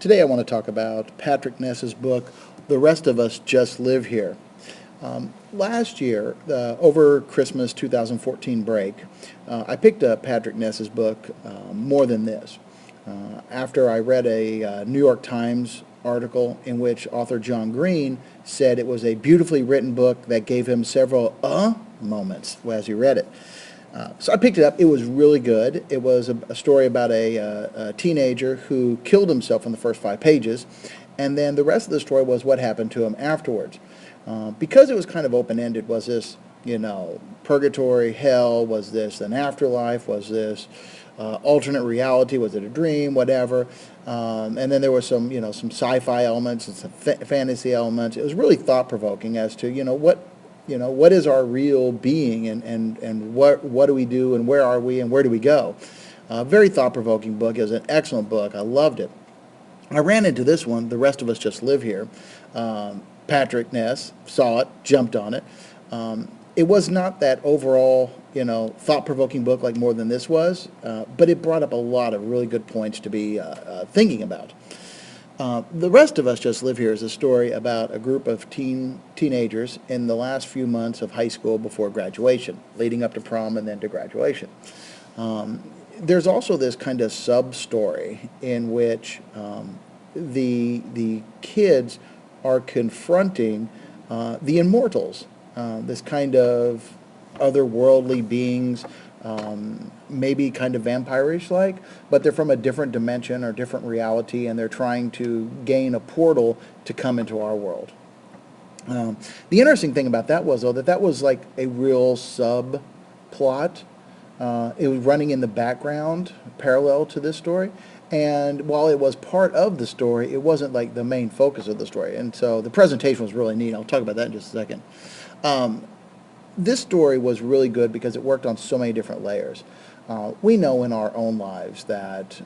Today I want to talk about Patrick Ness's book, The Rest of Us Just Live Here. Last year, over Christmas 2014 break, I picked up Patrick Ness's book, More Than This, after I read a New York Times article in which author John Green said it was a beautifully written book that gave him several moments as he read it. So I picked it up. It was really good. It was a story about a teenager who killed himself in the first 5 pages, and then the rest of the story was what happened to him afterwards. Because it was kind of open-ended, was this, purgatory, hell? Was this an afterlife? Was this alternate reality? Was it a dream? Whatever. And then there was some sci-fi elements and some fantasy elements. It was really thought-provoking as to, what is our real being, and what do we do, and where are we, and where do we go? Very thought-provoking book. It was an excellent book. I loved it. I ran into this one, The Rest of Us Just Live Here. Patrick Ness saw it, jumped on it. It was not that overall, thought-provoking book like More Than This was, but it brought up a lot of really good points to be thinking about. The Rest of Us Just Live Here is a story about a group of teenagers in the last few months of high school before graduation, leading up to prom and then to graduation. There's also this kind of sub-story in which the kids are confronting the immortals, this kind of otherworldly beings, maybe kind of vampire-ish-like, but they're from a different dimension or different reality, and they're trying to gain a portal to come into our world. The interesting thing about that was, though, that was like a real subplot. It was running in the background, parallel to this story, and while it was part of the story, it wasn't like the main focus of the story, and so the presentation was really neat. I'll talk about that in just a second. This story was really good because it worked on so many different layers. We know in our own lives that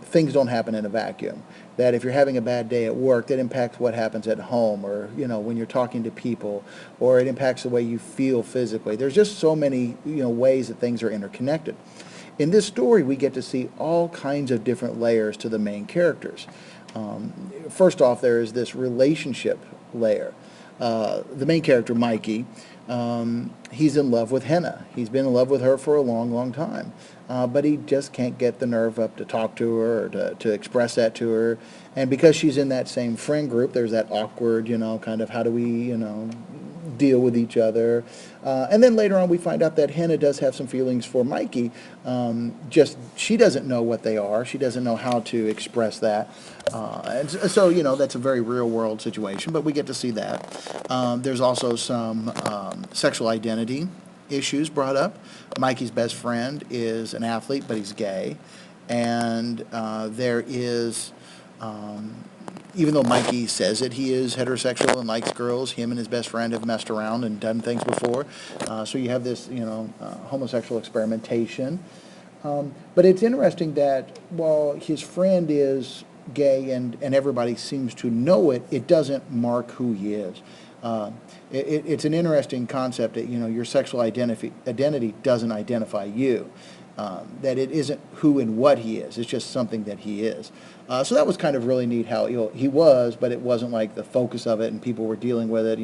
things don't happen in a vacuum, that if you're having a bad day at work, that impacts what happens at home, or when you're talking to people, or it impacts the way you feel physically. There's just so many ways that things are interconnected. In this story, we get to see all kinds of different layers to the main characters. First off, there is this relationship layer. The main character, Mikey, he's in love with Henna. He's been in love with her for a long, long time. But he just can't get the nerve up to talk to her or to express that to her. And because she's in that same friend group, there's that awkward, kind of how do we, deal with each other. And then later on we find out that Henna does have some feelings for Mikey. Just she doesn't know what they are. She doesn't know how to express that. And so, that's a very real world situation, but we get to see that. There's also some sexual identity issues brought up. Mikey's best friend is an athlete, but he's gay. And there is... even though Mikey says that he is heterosexual and likes girls, him and his best friend have messed around and done things before. So you have this, homosexual experimentation. But it's interesting that while his friend is gay and everybody seems to know it, it doesn't mark who he is. It's an interesting concept that, your sexual identity doesn't identify you. That it isn't who and what he is. It's just something that he is. So that was kind of really neat how he was, but it wasn't like the focus of it and people were dealing with it,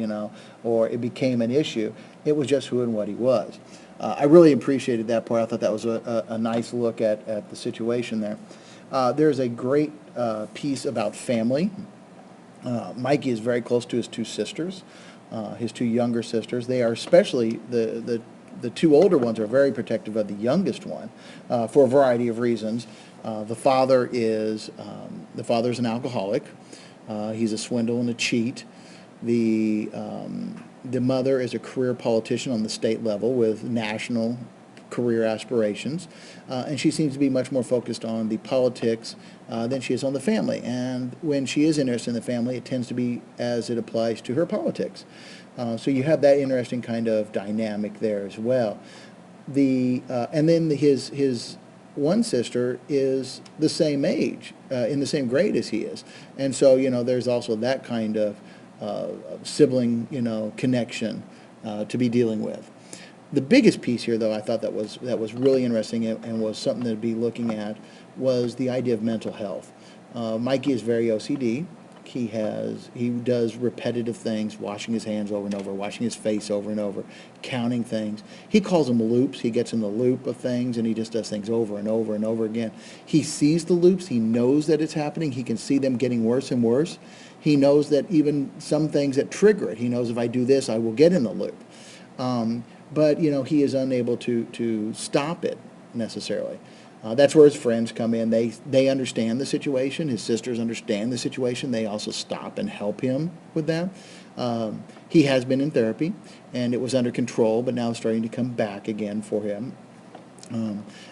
or it became an issue. It was just who and what he was. I really appreciated that part. I thought that was a nice look at the situation there. There's a great piece about family. Mikey is very close to his two sisters, his two younger sisters. They are especially the two older ones are very protective of the youngest one for a variety of reasons. The father is an alcoholic. He's a swindle and a cheat. The mother is a career politician on the state level with national career aspirations, and she seems to be much more focused on the politics than she is on the family. And when she is interested in the family, it tends to be as it applies to her politics. So you have that interesting kind of dynamic there as well. And then his one sister is the same age, in the same grade as he is, and so there's also that kind of sibling connection to be dealing with. The biggest piece here, though, I thought that was really interesting and was something to be looking at, was the idea of mental health. Mikey is very OCD. He does repetitive things, washing his hands over and over, washing his face over and over, counting things. He calls them loops. He gets in the loop of things and he just does things over and over and over again. He sees the loops. He knows that it's happening. He can see them getting worse and worse. He knows that even some things that trigger it, he knows if I do this, I will get in the loop. But he is unable to stop it necessarily. That's where his friends come in. They understand the situation. His sisters understand the situation. They also stop and help him with that. He has been in therapy, and it was under control, but now it's starting to come back again for him.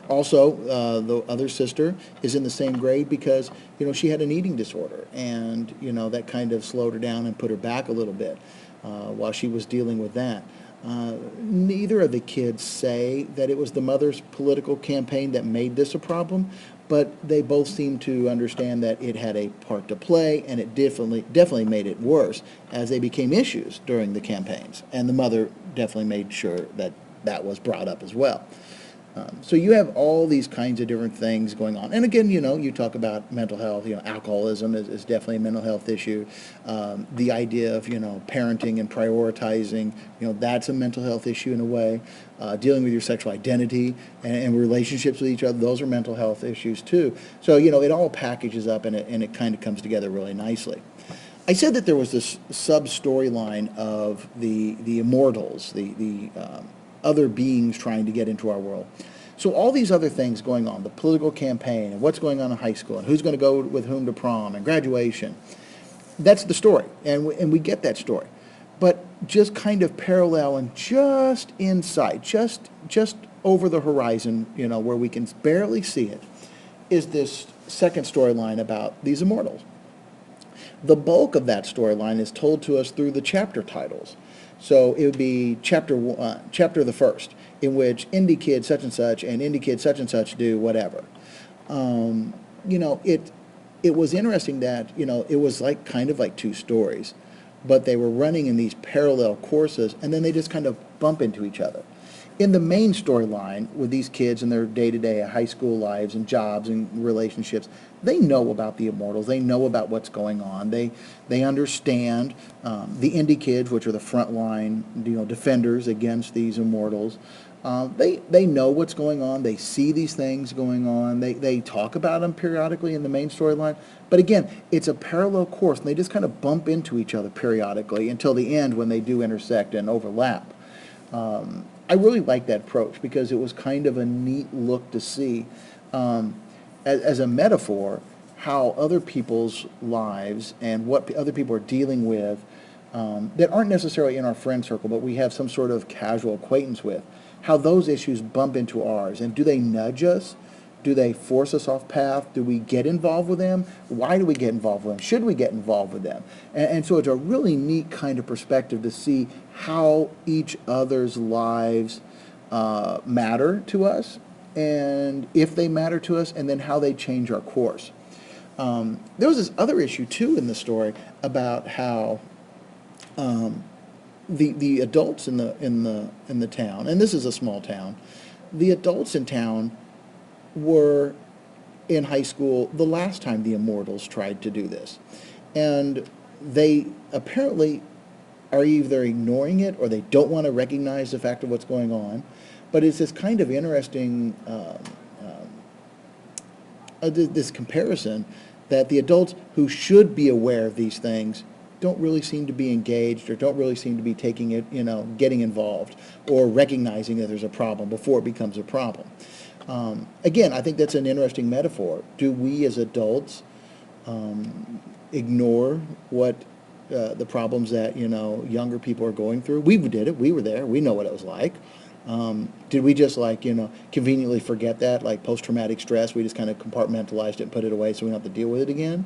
Also, the other sister is in the same grade because she had an eating disorder, and that kind of slowed her down and put her back a little bit while she was dealing with that. Neither of the kids say that it was the mother's political campaign that made this a problem, but they both seem to understand that it had a part to play, and it definitely made it worse as they became issues during the campaigns. And the mother definitely made sure that that was brought up as well. So you have all these kinds of different things going on. And again, you talk about mental health, alcoholism is definitely a mental health issue. The idea of, parenting and prioritizing, that's a mental health issue in a way. Dealing with your sexual identity and relationships with each other, those are mental health issues too. So, it all packages up and it kind of comes together really nicely. I said that there was this sub-storyline of the immortals, the other beings trying to get into our world. So all these other things going on, the political campaign and what's going on in high school and who's going to go with whom to prom and graduation, that's the story. And we get that story. But just kind of parallel and just inside, just over the horizon, where we can barely see it, is this second storyline about these immortals. The bulk of that storyline is told to us through the chapter titles. So it would be chapter the first, in which indie kid such and such and indie kid such and such do whatever. It was interesting that it was kind of like two stories, but they were running in these parallel courses, and then they just kind of bump into each other. In the main storyline with these kids and their day-to-day high school lives and jobs and relationships, they know about the immortals. They know about what's going on. They understand the indie kids, which are the frontline, defenders against these immortals. They know what's going on. They see these things going on. They talk about them periodically in the main storyline. But again, it's a parallel course, and they just kind of bump into each other periodically until the end when they do intersect and overlap. I really like that approach because it was kind of a neat look to see, as a metaphor, how other people's lives and what other people are dealing with that aren't necessarily in our friend circle, but we have some sort of casual acquaintance with, how those issues bump into ours. And do they nudge us? Do they force us off path? Do we get involved with them? Why do we get involved with them? Should we get involved with them? And so it's a really neat kind of perspective to see how each other's lives matter to us, and if they matter to us, and then how they change our course. There was this other issue too in the story about how the adults in the town, and this is a small town, the adults in town were in high school the last time the immortals tried to do this. And they apparently are either ignoring it or they don't want to recognize the fact of what's going on. But it's this kind of interesting, this comparison that the adults who should be aware of these things don't really seem to be engaged or don't really seem to be taking it, getting involved or recognizing that there's a problem before it becomes a problem. Again, I think that's an interesting metaphor. Do we as adults ignore what the problems that younger people are going through? We did it. We were there. We know what it was like. Did we just conveniently forget that, like post-traumatic stress? We just kind of compartmentalized it and put it away so we don't have to deal with it again.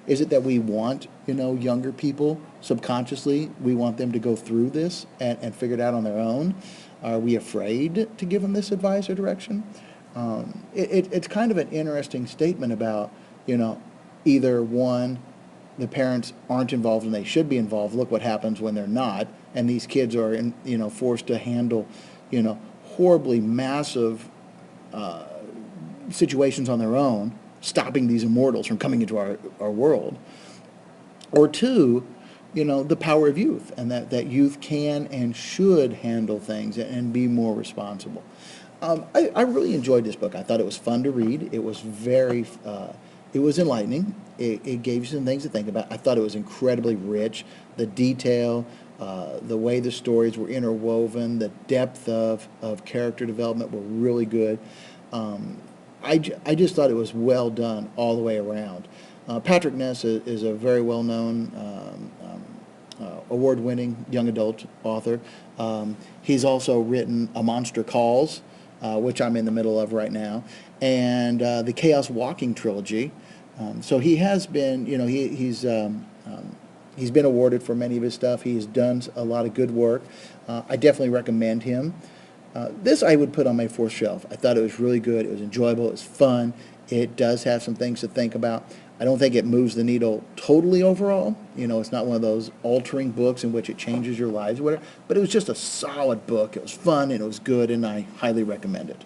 Is it that we want younger people subconsciously? We want them to go through this and figure it out on their own. Are we afraid to give them this advice or direction? It's kind of an interesting statement about, either one, the parents aren't involved and they should be involved. Look what happens when they're not. And these kids are, forced to handle, horribly massive situations on their own. stopping these immortals from coming into our world. Or two, the power of youth, and that youth can and should handle things and be more responsible. I really enjoyed this book. I thought it was fun to read. It was it was enlightening. It gave you some things to think about. I thought it was incredibly rich. The detail, the way the stories were interwoven, the depth of character development were really good. I just thought it was well done all the way around. Patrick Ness is a very well-known, award-winning young adult author. He's also written A Monster Calls, which I'm in the middle of right now, and the Chaos Walking trilogy. So he has been, he's been awarded for many of his stuff. He's done a lot of good work. I definitely recommend him. This I would put on my fourth shelf. I thought it was really good. It was enjoyable. It was fun. It does have some things to think about. I don't think it moves the needle totally overall. It's not one of those altering books in which it changes your lives or whatever. But it was just a solid book. It was fun and it was good, and I highly recommend it.